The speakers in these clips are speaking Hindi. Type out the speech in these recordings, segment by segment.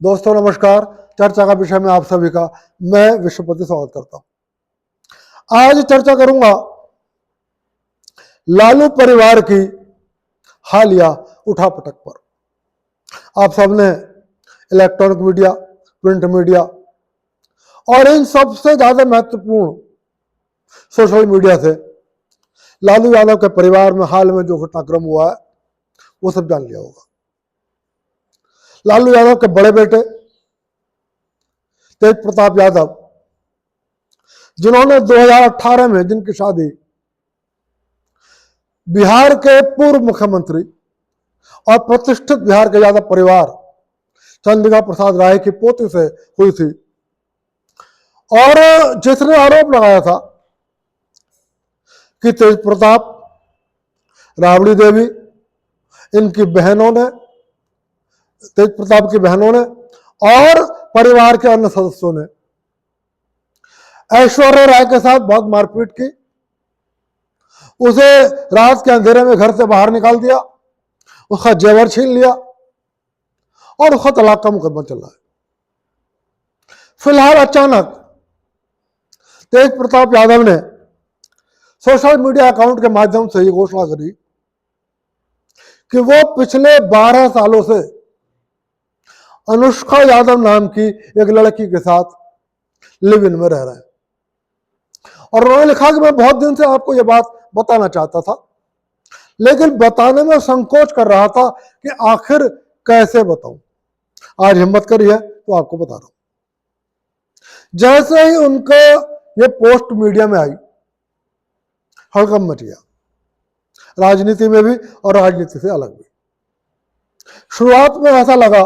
दोस्तों नमस्कार। चर्चा का विषय में आप सभी का मैं विश्वपति स्वागत करता हूं। आज चर्चा करूंगा लालू परिवार की हालिया उठापटक पर। आप सबने इलेक्ट्रॉनिक मीडिया, प्रिंट मीडिया और इन सबसे ज्यादा महत्वपूर्ण सोशल मीडिया से लालू यादव के परिवार में हाल में जो घटनाक्रम हुआ है वो सब जान लिया होगा। लालू यादव के बड़े बेटे तेज प्रताप यादव, जिन्होंने 2018 में जिनकी शादी बिहार के पूर्व मुख्यमंत्री और प्रतिष्ठित बिहार के यादव परिवार चंद्रिका प्रसाद राय की पोती से हुई थी, और जिसने आरोप लगाया था कि तेज प्रताप, राबड़ी देवी, इनकी बहनों ने, तेज प्रताप की बहनों ने और परिवार के अन्य सदस्यों ने ऐश्वर्या राय के साथ बहुत मारपीट की, उसे रात के अंधेरे में घर से बाहर निकाल दिया, उसका जेवर छीन लिया और उसका तलाक का मुकदमा चल रहा है। फिलहाल अचानक तेज प्रताप यादव ने सोशल मीडिया अकाउंट के माध्यम से ये घोषणा करी कि वो पिछले 12 सालों से अनुष्का यादव नाम की एक लड़की के साथ लिव इन में रह रहे हैं। और उन्होंने लिखा कि मैं बहुत दिन से आपको यह बात बताना चाहता था, लेकिन बताने में संकोच कर रहा था कि आखिर कैसे बताऊं। आज हिम्मत करी है तो आपको बता रहा हूं। जैसे ही उनका ये पोस्ट मीडिया में आई, हड़कंप मच गया, राजनीति में भी और राजनीति से अलग भी। शुरुआत में ऐसा लगा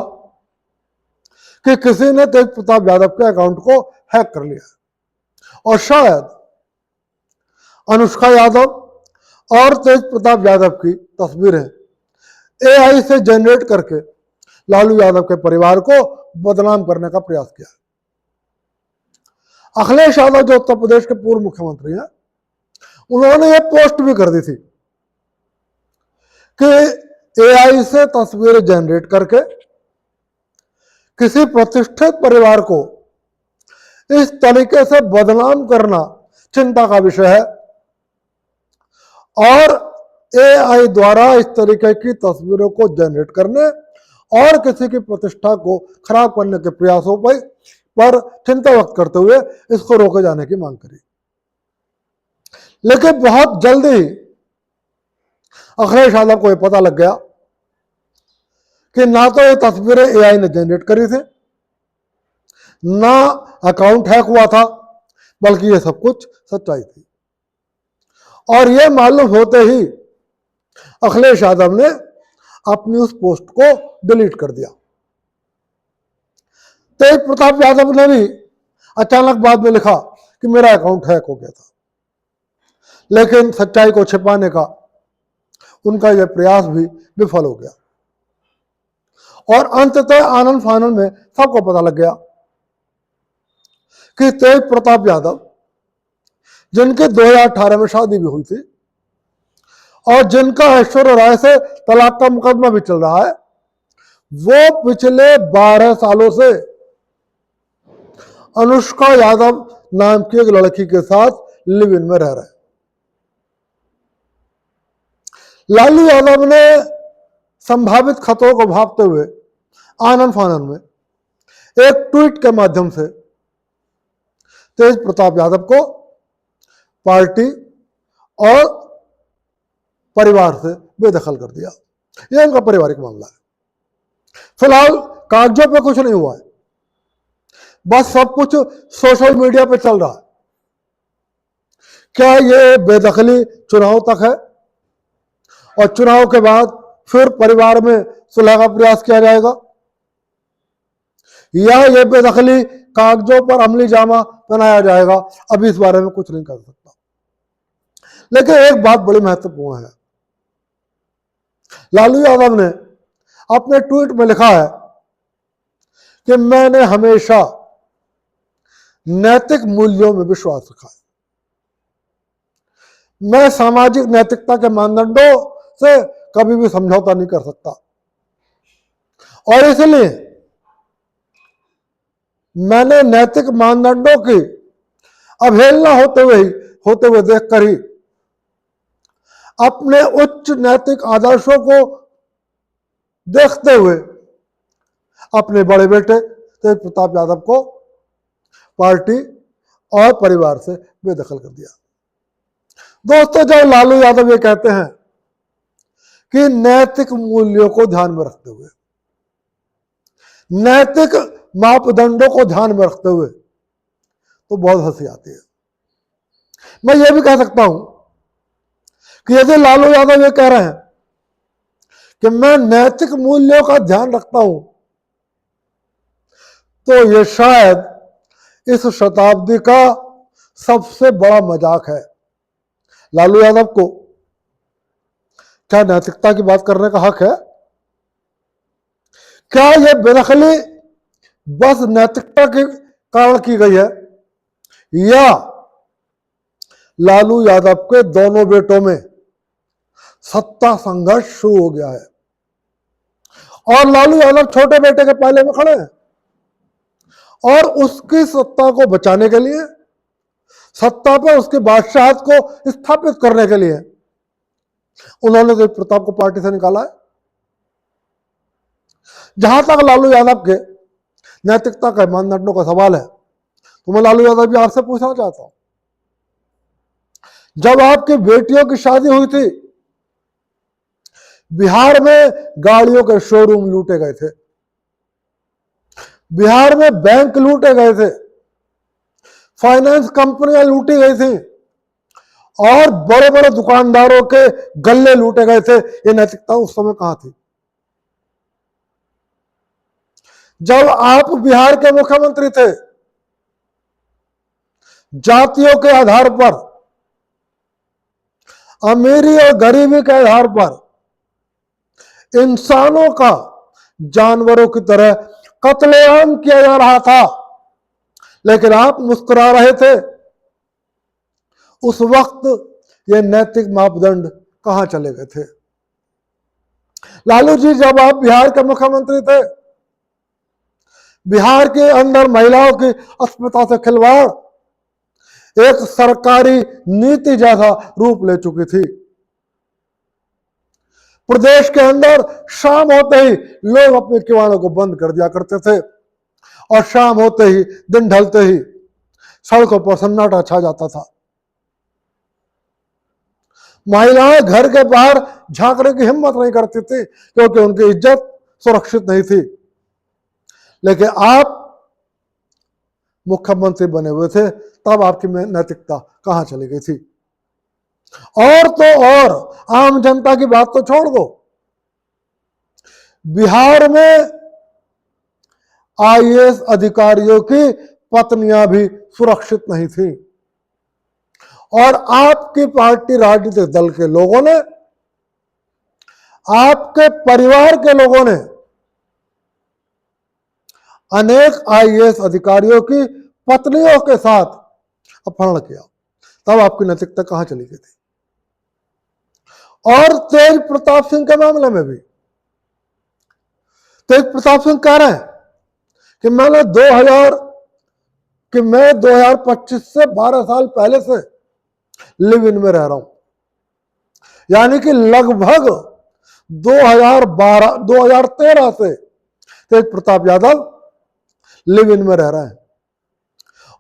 कि किसी ने तेज प्रताप यादव के अकाउंट को हैक कर लिया और शायद अनुष्का यादव और तेज प्रताप यादव की तस्वीरें एआई से जनरेट करके लालू यादव के परिवार को बदनाम करने का प्रयास किया। अखिलेश यादव जो उत्तर प्रदेश के पूर्व मुख्यमंत्री हैं, उन्होंने ये पोस्ट भी कर दी थी कि एआई से तस्वीरें जनरेट करके किसी प्रतिष्ठित परिवार को इस तरीके से बदनाम करना चिंता का विषय है, और एआई द्वारा इस तरीके की तस्वीरों को जनरेट करने और किसी की प्रतिष्ठा को खराब करने के प्रयासों पर चिंता व्यक्त करते हुए इसको रोके जाने की मांग करी। लेकिन बहुत जल्दी अखिलेश यादव को यह पता लग गया कि ना तो ये तस्वीरें एआई ने जनरेट करी थी, ना अकाउंट हैक हुआ था, बल्कि ये सब कुछ सच्चाई थी। और ये मालूम होते ही अखिलेश यादव ने अपनी उस पोस्ट को डिलीट कर दिया। तेज प्रताप यादव ने भी अचानक बाद में लिखा कि मेरा अकाउंट हैक हो गया था, लेकिन सच्चाई को छिपाने का उनका यह प्रयास भी विफल हो गया और अंततः आनंद फानंद में सबको पता लग गया कि तेज प्रताप यादव, जिनके 2018 में शादी भी हुई थी और जिनका ऐश्वर्या राय से तलाक का मुकदमा भी चल रहा है, वो पिछले 12 सालों से अनुष्का यादव नाम की एक लड़की के साथ लिव इन में रह रहे हैं। लालू यादव ने संभावित खतरों को भांपते हुए आनंद फानंद में एक ट्वीट के माध्यम से तेज प्रताप यादव को पार्टी और परिवार से बेदखल कर दिया। यह उनका पारिवारिक मामला है। फिलहाल कागजों पे कुछ नहीं हुआ है, बस सब कुछ सोशल मीडिया पे चल रहा है। क्या ये बेदखली चुनाव तक है और चुनाव के बाद फिर परिवार में सुलह का प्रयास किया जाएगा, या ये बेदखली कागजों पर अमली जामा पहनाया जाएगा, अभी इस बारे में कुछ नहीं कर सकता। लेकिन एक बात बड़ी महत्वपूर्ण है, लालू यादव ने अपने ट्वीट में लिखा है कि मैंने हमेशा नैतिक मूल्यों में विश्वास रखा है। मैं सामाजिक नैतिकता के मानदंडों से कभी भी समझौता नहीं कर सकता, और इसलिए मैंने नैतिक मानदंडों की अवहेलना होते हुए देखकर ही अपने उच्च नैतिक आदर्शों को देखते हुए अपने बड़े बेटे तेज प्रताप यादव को पार्टी और परिवार से बेदखल कर दिया। दोस्तों, जब लालू यादव ये कहते हैं कि नैतिक मूल्यों को ध्यान में रखते हुए, नैतिक मापदंडों को ध्यान में रखते हुए, तो बहुत हंसी आती है। मैं ये भी कह सकता हूं कि यदि लालू यादव ये कह रहे हैं कि मैं नैतिक मूल्यों का ध्यान रखता हूं, तो ये शायद इस शताब्दी का सबसे बड़ा मजाक है। लालू यादव को क्या नैतिकता की बात करने का हक है? क्या यह बेदखली बस नैतिकता के कारण की गई है, या लालू यादव के दोनों बेटों में सत्ता संघर्ष शुरू हो गया है और लालू यादव छोटे बेटे के पहले में खड़े हैं और उसकी सत्ता को बचाने के लिए, सत्ता पर उसके बादशाहत को स्थापित करने के लिए उन्होंने तेज प्रताप को पार्टी से निकाला है। जहां तक लालू यादव के नैतिकता के मानदंडों का सवाल है, तो मैं लालू यादव भी आपसे पूछना चाहता हूं, जब आपकी बेटियों की शादी हुई थी, बिहार में गाड़ियों के शोरूम लूटे गए थे, बिहार में बैंक लूटे गए थे, फाइनेंस कंपनियां लूटी गई थी और बड़े बड़े दुकानदारों के गल्ले लूटे गए थे। ये नैतिकता उस समय कहां थी? जब आप बिहार के मुख्यमंत्री थे, जातियों के आधार पर, अमीरी और गरीबी के आधार पर इंसानों का जानवरों की तरह कत्लेआम किया जा रहा था, लेकिन आप मुस्कुरा रहे थे। उस वक्त ये नैतिक मापदंड कहां चले गए थे? लालू जी, जब आप बिहार के मुख्यमंत्री थे, बिहार के अंदर महिलाओं की अस्मिता से खिलवाड़ एक सरकारी नीति जैसा रूप ले चुकी थी। प्रदेश के अंदर शाम होते ही लोग अपने किवाड़ों को बंद कर दिया करते थे और शाम होते ही, दिन ढलते ही सड़कों पर सन्नाटा छा जाता था। महिलाएं घर के बाहर झांकने की हिम्मत नहीं करती थी क्योंकि उनकी इज्जत सुरक्षित नहीं थी। लेकिन आप मुख्यमंत्री बने हुए थे, तब आपकी नैतिकता कहां चली गई थी? और तो और, आम जनता की बात तो छोड़ दो, बिहार में आईएएस अधिकारियों की पत्नियां भी सुरक्षित नहीं थी और आपकी पार्टी, राजनीतिक दल के लोगों ने, आपके परिवार के लोगों ने अनेक आईएएस अधिकारियों की पत्नियों के साथ अपहरण किया। तब आपकी नैतिकता कहां चली गई थी? और तेज प्रताप सिंह के मामले में भी तेज प्रताप सिंह कह रहे हैं कि मैं 2025 से 12 साल पहले से लिव इन में रह रहा हूं, यानी कि लगभग 2013 से तेज प्रताप यादव लिव इन में रह रहे हैं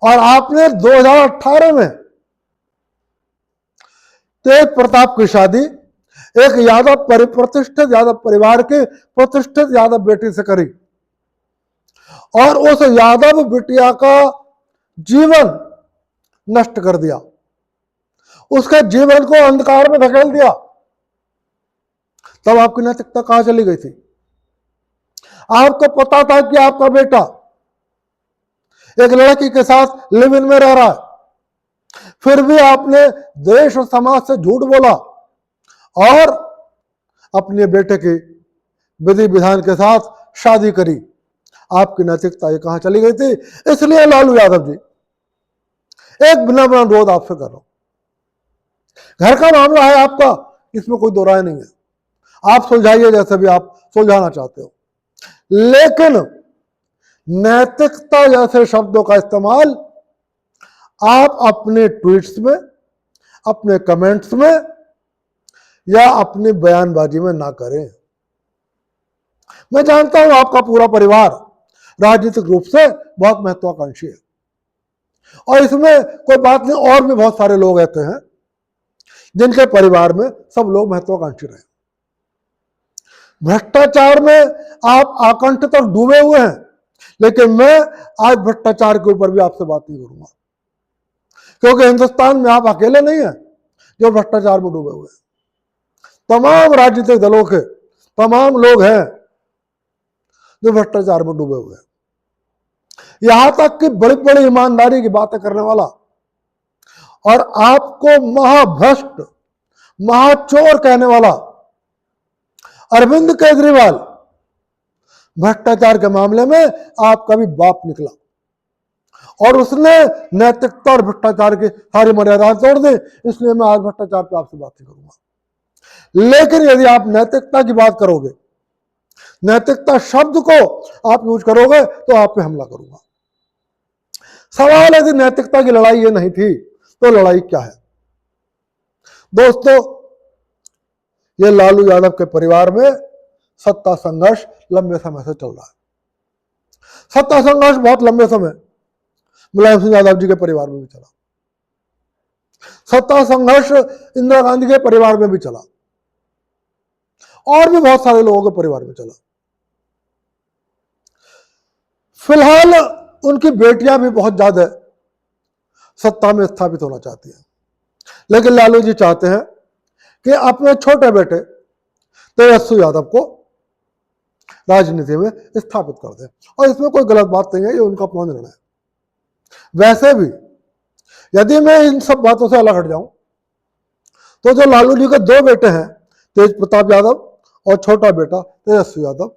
और आपने 2018 में तेज प्रताप की शादी एक प्रतिष्ठित यादव परिवार के प्रतिष्ठित यादव बेटी से करी और उस यादव बिटिया का जीवन नष्ट कर दिया, उसके जीवन को अंधकार में धकेल दिया। तब आपकी नैतिकता कहां चली गई थी? आपको पता था कि आपका बेटा एक लड़की के साथ लिव इन में रह रहा है, फिर भी आपने देश और समाज से झूठ बोला और अपने बेटे की विधि विधान के साथ शादी करी। आपकी नैतिकता ये कहां चली गई थी? इसलिए लालू यादव जी, एक विनम्र अनुरोध आपसे कर रहा हूं, घर का मामला है आपका, इसमें कोई दो राय नहीं है, आप सुलझाइए जैसे भी आप सुलझाना चाहते हो, लेकिन नैतिकता जैसे शब्दों का इस्तेमाल आप अपने ट्वीट्स में, अपने कमेंट्स में या अपनी बयानबाजी में ना करें। मैं जानता हूं आपका पूरा परिवार राजनीतिक रूप से बहुत महत्वाकांक्षी है और इसमें कोई बात नहीं, और भी बहुत सारे लोग ऐसे हैं जिनके परिवार में सब लोग महत्वाकांक्षी रहे। भ्रष्टाचार में आप आकंठ तक डूबे हुए हैं, लेकिन मैं आज भ्रष्टाचार के ऊपर भी आपसे बात नहीं करूंगा, क्योंकि हिंदुस्तान में आप अकेले नहीं हैं जो भ्रष्टाचार में डूबे हुए हैं। तमाम राजनीतिक दलों के तमाम लोग हैं जो भ्रष्टाचार में डूबे हुए हैं। यहां तक कि बड़ी बड़ी ईमानदारी की बातें करने वाला और आपको महाभ्रष्ट, महाचोर कहने वाला अरविंद केजरीवाल भ्रष्टाचार के मामले में आपका भी बाप निकला और उसने नैतिकता और भ्रष्टाचार की सारी मर्यादाएं तोड़ दी। इसलिए मैं आज भ्रष्टाचार पे आपसे बात नहीं करूंगा। लेकिन यदि आप नैतिकता की बात करोगे, नैतिकता शब्द को आप यूज करोगे तो आप पे हमला करूंगा। सवाल यदि नैतिकता की लड़ाई ये नहीं थी तो लड़ाई क्या है? दोस्तों, ये लालू यादव के परिवार में सत्ता संघर्ष लंबे समय से चल रहा है। सत्ता संघर्ष बहुत लंबे समय मुलायम सिंह यादव जी के परिवार में भी चला, सत्ता संघर्ष इंदिरा गांधी के परिवार में भी चला और भी बहुत सारे लोगों के परिवार में चला। फिलहाल उनकी बेटियां भी बहुत ज्यादा सत्ता में स्थापित होना चाहती हैं, लेकिन लालू जी चाहते हैं कि अपने छोटे बेटे तेजस्वी यादव को राजनीति में स्थापित कर दें, और इसमें कोई गलत बात नहीं है, ये उनका अपना निर्णय है। वैसे भी यदि मैं इन सब बातों से अलग हट जाऊं तो जो लालू जी के दो बेटे हैं, तेज प्रताप यादव और छोटा बेटा तेजस्वी यादव,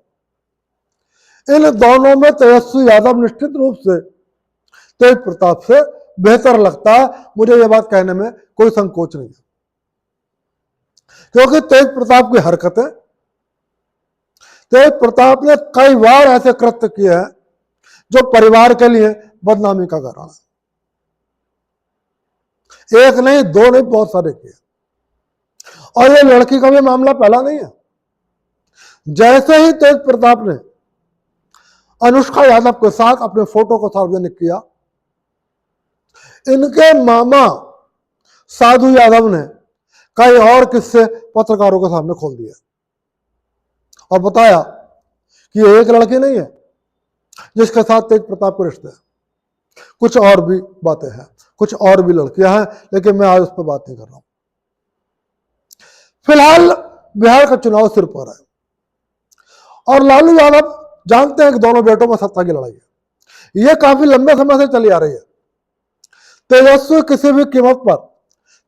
इन दोनों में तेजस्वी यादव निश्चित रूप से तेज प्रताप से बेहतर लगता है। मुझे यह बात कहने में कोई संकोच नहीं है, क्योंकि तेज प्रताप की हरकतें, तेज प्रताप ने कई बार ऐसे कृत्य किए हैं जो परिवार के लिए बदनामी का कारण है। एक नहीं, दो नहीं, बहुत सारे किए। और ये लड़की का भी मामला पहला नहीं है। जैसे ही तेज प्रताप ने अनुष्का यादव के साथ अपने फोटो को सार्वजनिक किया, इनके मामा साधु यादव ने कई और किस्से पत्रकारों के सामने खोल दिए और बताया कि ये एक लड़की नहीं है जिसके साथ तेज प्रताप के रिश्ते हैं, कुछ और भी बातें हैं, कुछ और भी लड़कियां हैं, लेकिन मैं आज उस पर बात नहीं कर रहा हूं। फिलहाल बिहार का चुनाव सिर पर है और लालू यादव जानते हैं कि दोनों बेटों में सत्ता की लड़ाई है। यह काफी लंबे समय से चली आ रही है। तेजस्वी किसी भी कीमत पर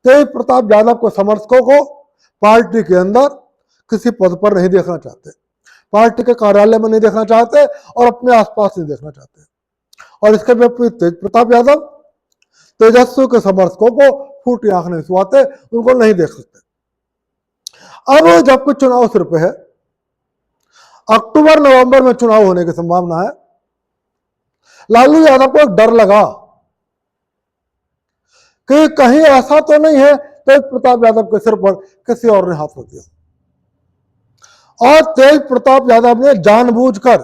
तेज प्रताप यादव के समर्थकों को पार्टी के अंदर किसी पद पर नहीं देखना चाहते, पार्टी के कार्यालय में नहीं देखना चाहते और अपने आसपास नहीं देखना चाहते। और इसके विपरीत तेज प्रताप यादव तेजस्वी के समर्थकों को फूटी आंख नहीं सुहाते, उनको नहीं देख सकते। अब जबकि चुनाव सिर पे है, अक्टूबर नवंबर में चुनाव होने की संभावना है, लालू यादव को एक डर लगा कि कहीं ऐसा तो नहीं है तेज प्रताप यादव के सिर पर किसी और ने हाथ रख दिया, और तेज प्रताप यादव ने जानबूझकर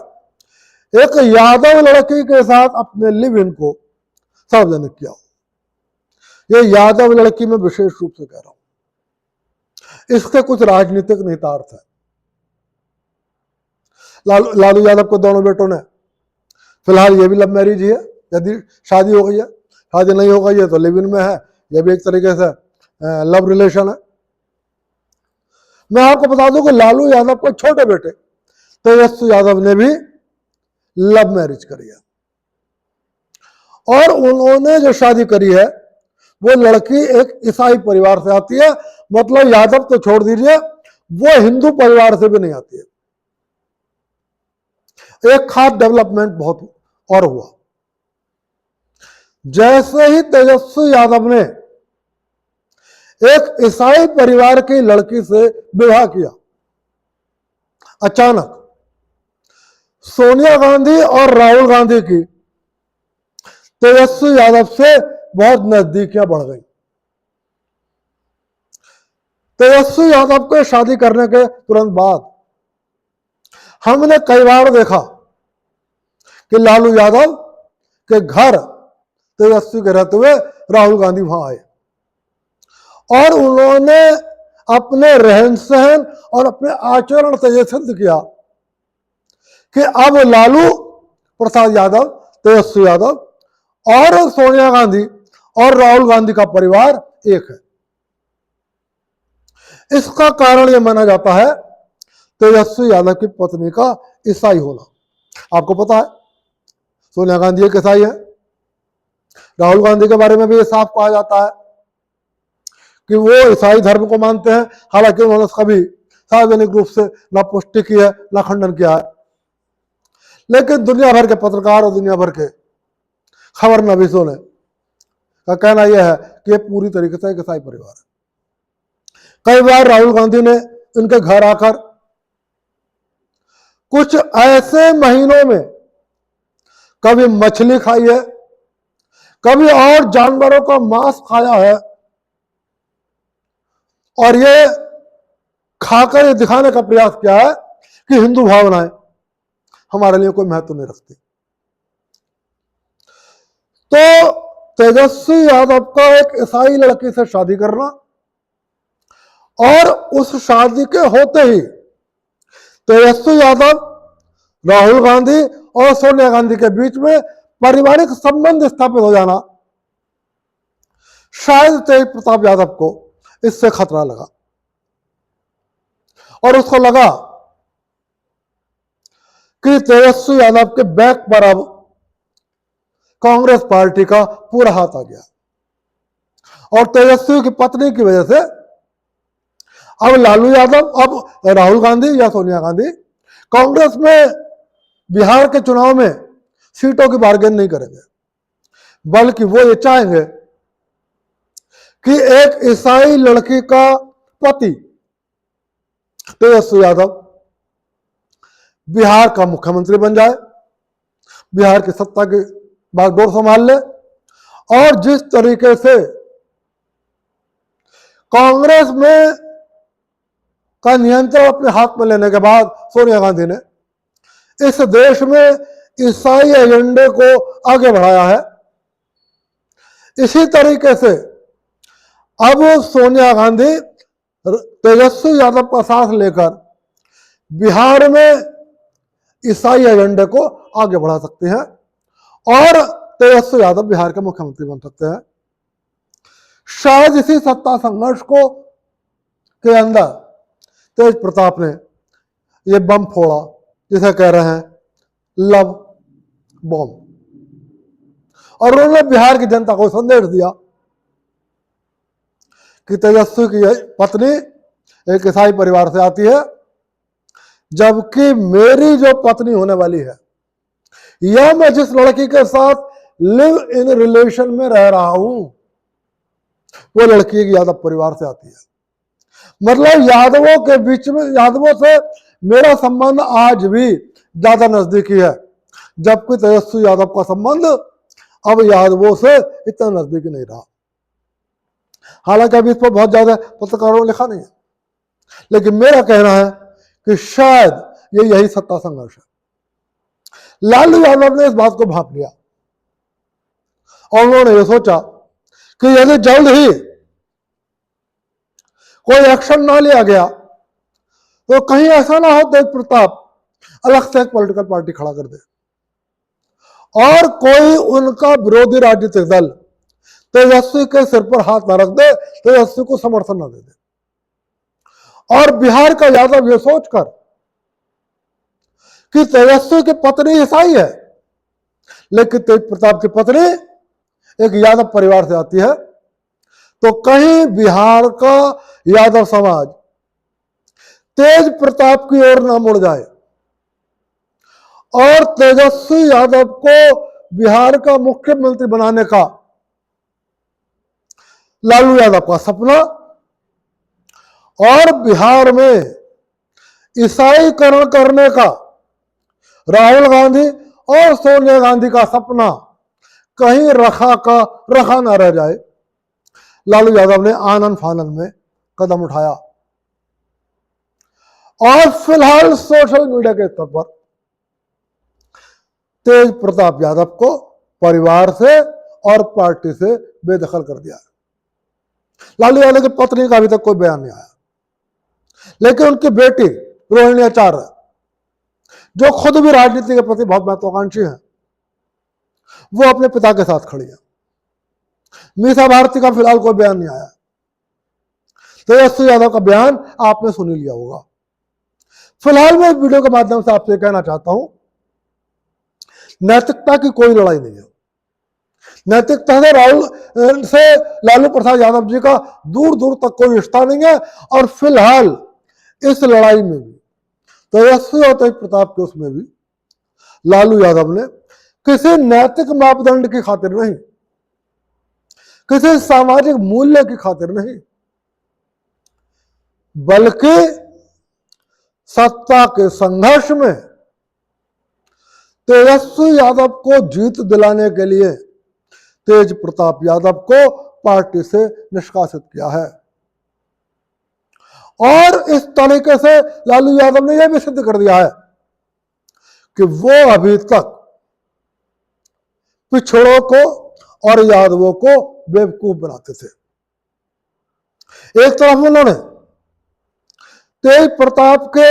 एक यादव लड़की के साथ अपने लिव इन को सार्वजनिक किया। ये यादव लड़की में विशेष रूप से कह रहा हूं, इसके कुछ राजनीतिक निहितार्थ है। लालू यादव को दोनों बेटों ने, फिलहाल ये भी लव मैरिज ही है, यदि शादी हो गई है, शादी नहीं हो गई है तो लिव इन में है, यह भी एक तरीके से लव रिलेशन है। मैं आपको बता दूं कि लालू यादव के छोटे बेटे तेजस्वी यादव ने भी लव मैरिज करी है और उन्होंने जो शादी करी है वो लड़की एक ईसाई परिवार से आती है। मतलब यादव तो छोड़ दीजिए, वो हिंदू परिवार से भी नहीं आती है। एक खास डेवलपमेंट बहुत और हुआ, जैसे ही तेजस्वी यादव ने एक ईसाई परिवार की लड़की से विवाह किया, अचानक सोनिया गांधी और राहुल गांधी की तेजस्वी यादव से बहुत नजदीकियां बढ़ गई। तेजस्वी यादव को शादी करने के तुरंत बाद हमने कई बार देखा कि लालू यादव के घर तेजस्वी के रहते हुए राहुल गांधी वहां आए और उन्होंने अपने रहन सहन और अपने आचरण से यह सिद्ध किया कि अब लालू प्रसाद यादव, तेजस्वी यादव और सोनिया गांधी और राहुल गांधी का परिवार एक है। इसका कारण यह माना जाता है तेजस्वी यादव की पत्नी का ईसाई होना। आपको पता है सोनिया गांधी एक ईसाई है। राहुल गांधी के बारे में भी ये साफ कहा जाता है कि वो ईसाई धर्म को मानते हैं, हालांकि उन्होंने कभी सार्वजनिक रूप से न पुष्टि की है न खंडन किया है। लेकिन दुनिया भर के पत्रकार और दुनिया भर के खबर नवीसों ने का कहना यह है कि ये पूरी तरीके से एक ईसाई परिवार है। कई बार राहुल गांधी ने इनके घर आकर कुछ ऐसे महीनों में कभी मछली खाई है, कभी और जानवरों का मांस खाया है और ये खाकर ये दिखाने का प्रयास किया है कि हिंदू भावनाएं हमारे लिए कोई महत्व नहीं रखती। तो तेजस्वी यादव का एक ईसाई लड़की से शादी करना और उस शादी के होते ही तेजस्वी यादव, राहुल गांधी और सोनिया गांधी के बीच में पारिवारिक संबंध स्थापित हो जाना, शायद तेज प्रताप यादव को इससे खतरा लगा और उसको लगा कि तेजस्वी यादव के बैक पर अब कांग्रेस पार्टी का पूरा हाथ आ गया और तेजस्वी की पत्नी की वजह से अब लालू यादव, अब राहुल गांधी या सोनिया गांधी कांग्रेस में बिहार के चुनाव में सीटों की बार्गेन नहीं करेंगे, बल्कि वो ये चाहेंगे कि एक ईसाई लड़की का पति तेजस्वी यादव बिहार का मुख्यमंत्री बन जाए, बिहार की सत्ता की बागडोर संभाल ले और जिस तरीके से कांग्रेस में का नियंत्रण अपने हाथ में लेने के बाद सोनिया गांधी ने इस देश में ईसाई एजेंडे को आगे बढ़ाया है, इसी तरीके से अब सोनिया गांधी तेजस्वी यादव का साथ लेकर बिहार में ईसाई एजेंडे को आगे बढ़ा सकते हैं और तेजस्वी यादव बिहार के मुख्यमंत्री बन सकते हैं। शायद इसी सत्ता संघर्ष को के अंदर तेज प्रताप ने ये बम फोड़ा जिसे कह रहे हैं लव बॉम्ब, और उन्होंने बिहार की जनता को संदेश दिया कि तेजस्वी की पत्नी एक ईसाई परिवार से आती है, जबकि मेरी जो पत्नी होने वाली है या मैं जिस लड़की के साथ लिव इन रिलेशन में रह रहा हूं वो लड़की एक यादव परिवार से आती है। मतलब यादवों के बीच में, यादवों से मेरा संबंध आज भी ज्यादा नजदीकी है, जबकि तेजस्वी यादव का संबंध अब यादवों से इतना नजदीकी नहीं रहा। हालांकि अभी इस पर बहुत ज्यादा पत्रकारों ने लिखा नहीं है, लेकिन मेरा कहना है कि शायद ये यही सत्ता संघर्ष है। लालू यादव ने इस बात को भांप लिया और उन्होंने ये सोचा कि यदि जल्द ही कोई एक्शन ना लिया गया तो कहीं ऐसा ना हो तेज प्रताप अलग से एक पॉलिटिकल पार्टी खड़ा कर दे और कोई उनका विरोधी राजनीतिक दल तेजस्वी के सिर पर हाथ ना रख दे, तेजस्वी को समर्थन ना दे दे। और बिहार का यादव ये सोचकर कि तेजस्वी की पत्नी ईसाई है लेकिन तेज प्रताप की पत्नी एक यादव परिवार से आती है, तो कहीं बिहार का यादव समाज तेज प्रताप की ओर ना मुड़ जाए और तेजस्वी यादव को बिहार का मुख्यमंत्री बनाने का लालू यादव का सपना और बिहार में ईसाईकरण करने का राहुल गांधी और सोनिया गांधी का सपना कहीं रखा ना रह जाए, लालू यादव ने आनन फानन में कदम उठाया। और फिलहाल सोशल मीडिया के स्तर पर तेज प्रताप यादव को परिवार से और पार्टी से बेदखल कर दिया। लालू यादव की पत्नी का अभी तक कोई बयान नहीं आया, लेकिन उनकी बेटी रोहिणी आचार्य, जो खुद भी राजनीति के प्रति बहुत महत्वाकांक्षी है, वो अपने पिता के साथ खड़ी है। मीसा भारती का फिलहाल कोई बयान नहीं आया। तेजस्वी यादव का बयान आपने सुन ही लिया होगा। फिलहाल मैं इस वीडियो के माध्यम से आपसे कहना चाहता हूं, नैतिकता की कोई लड़ाई नहीं है। नैतिकता से लालू प्रसाद यादव जी का दूर दूर तक कोई रिश्ता नहीं है। और फिलहाल इस लड़ाई में भी तेजस्वी और तेज प्रताप के उसमें भी लालू यादव ने किसी नैतिक मापदंड की खातिर नहीं, किसी सामाजिक मूल्य की खातिर नहीं, बल्कि सत्ता के संघर्ष में तेजस्वी यादव को जीत दिलाने के लिए तेज प्रताप यादव को पार्टी से निष्कासित किया है। और इस तरीके से लालू यादव ने यह भी सिद्ध कर दिया है कि वो अभी तक पिछड़ों को और यादवों को बेवकूफ बनाते थे। एक तरफ उन्होंने तेज प्रताप के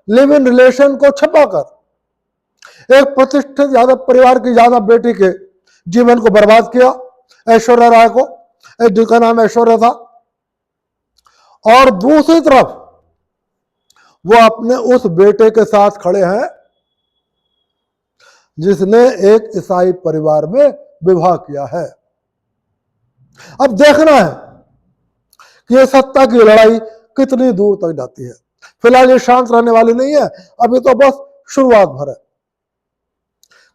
लिव इन रिलेशन को छुपाकर एक प्रतिष्ठित यादव परिवार की यादव बेटी के जीवन को बर्बाद किया, ऐश्वर्या राय को, जिसका नाम ऐश्वर्या था। और दूसरी तरफ वो अपने उस बेटे के साथ खड़े हैं जिसने एक ईसाई परिवार में विवाह किया है। अब देखना है कि ये सत्ता की लड़ाई कितनी दूर तक जाती है। फिलहाल ये शांत रहने वाली नहीं है, अभी तो बस शुरुआत भर है।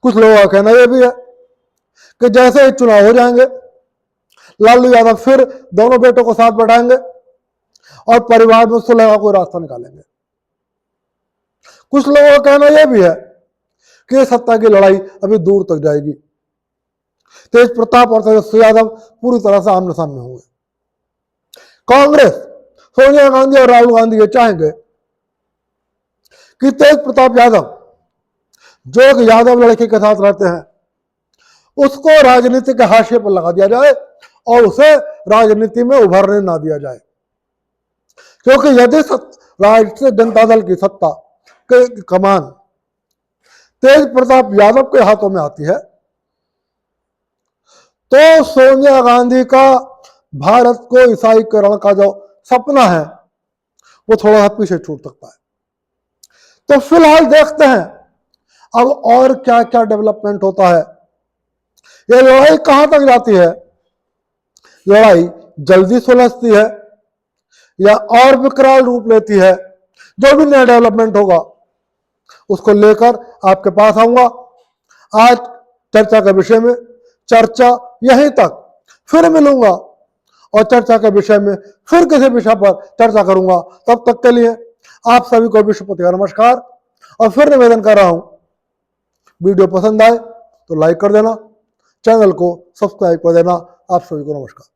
कुछ लोगों का कहना यह भी है कि जैसे ही चुनाव हो जाएंगे, लालू यादव फिर दोनों बेटों को साथ बैठाएंगे और परिवार में सुलह का कोई रास्ता निकालेंगे। कुछ लोगों का कहना यह भी है कि सत्ता की लड़ाई अभी दूर तक जाएगी। तेज प्रताप और तेजस्वी यादव पूरी तरह से आमने सामने होंगे। कांग्रेस, सोनिया गांधी और राहुल गांधी ये चाहेंगे कि तेज प्रताप यादव, जो एक यादव लड़के के साथ रहते हैं, उसको राजनीति के हाशिए पर लगा दिया जाए और उसे राजनीति में उभरने ना दिया जाए। क्योंकि यदि राष्ट्रीय जनता दल की सत्ता के कमान तेज प्रताप यादव के हाथों में आती है, तो सोनिया गांधी का भारत को ईसाईकरण का जो सपना है वो थोड़ा सा पीछे छूट सकता है। तो फिलहाल देखते हैं अब और क्या क्या डेवलपमेंट होता है। ये लड़ाई कहां तक जाती है, लड़ाई जल्दी सुलझती है या और विकराल रूप लेती है, जो भी नया डेवलपमेंट होगा उसको लेकर आपके पास आऊंगा। आज चर्चा के विषय में चर्चा यहीं तक, फिर मिलूंगा और चर्चा के विषय में फिर किसी विषय पर चर्चा करूंगा। तब तक के लिए आप सभी को विश्वपति का नमस्कार। और फिर निवेदन कर रहा हूं, वीडियो पसंद आए तो लाइक कर देना, चैनल को सब्सक्राइब कर देना। आप सभी को नमस्कार।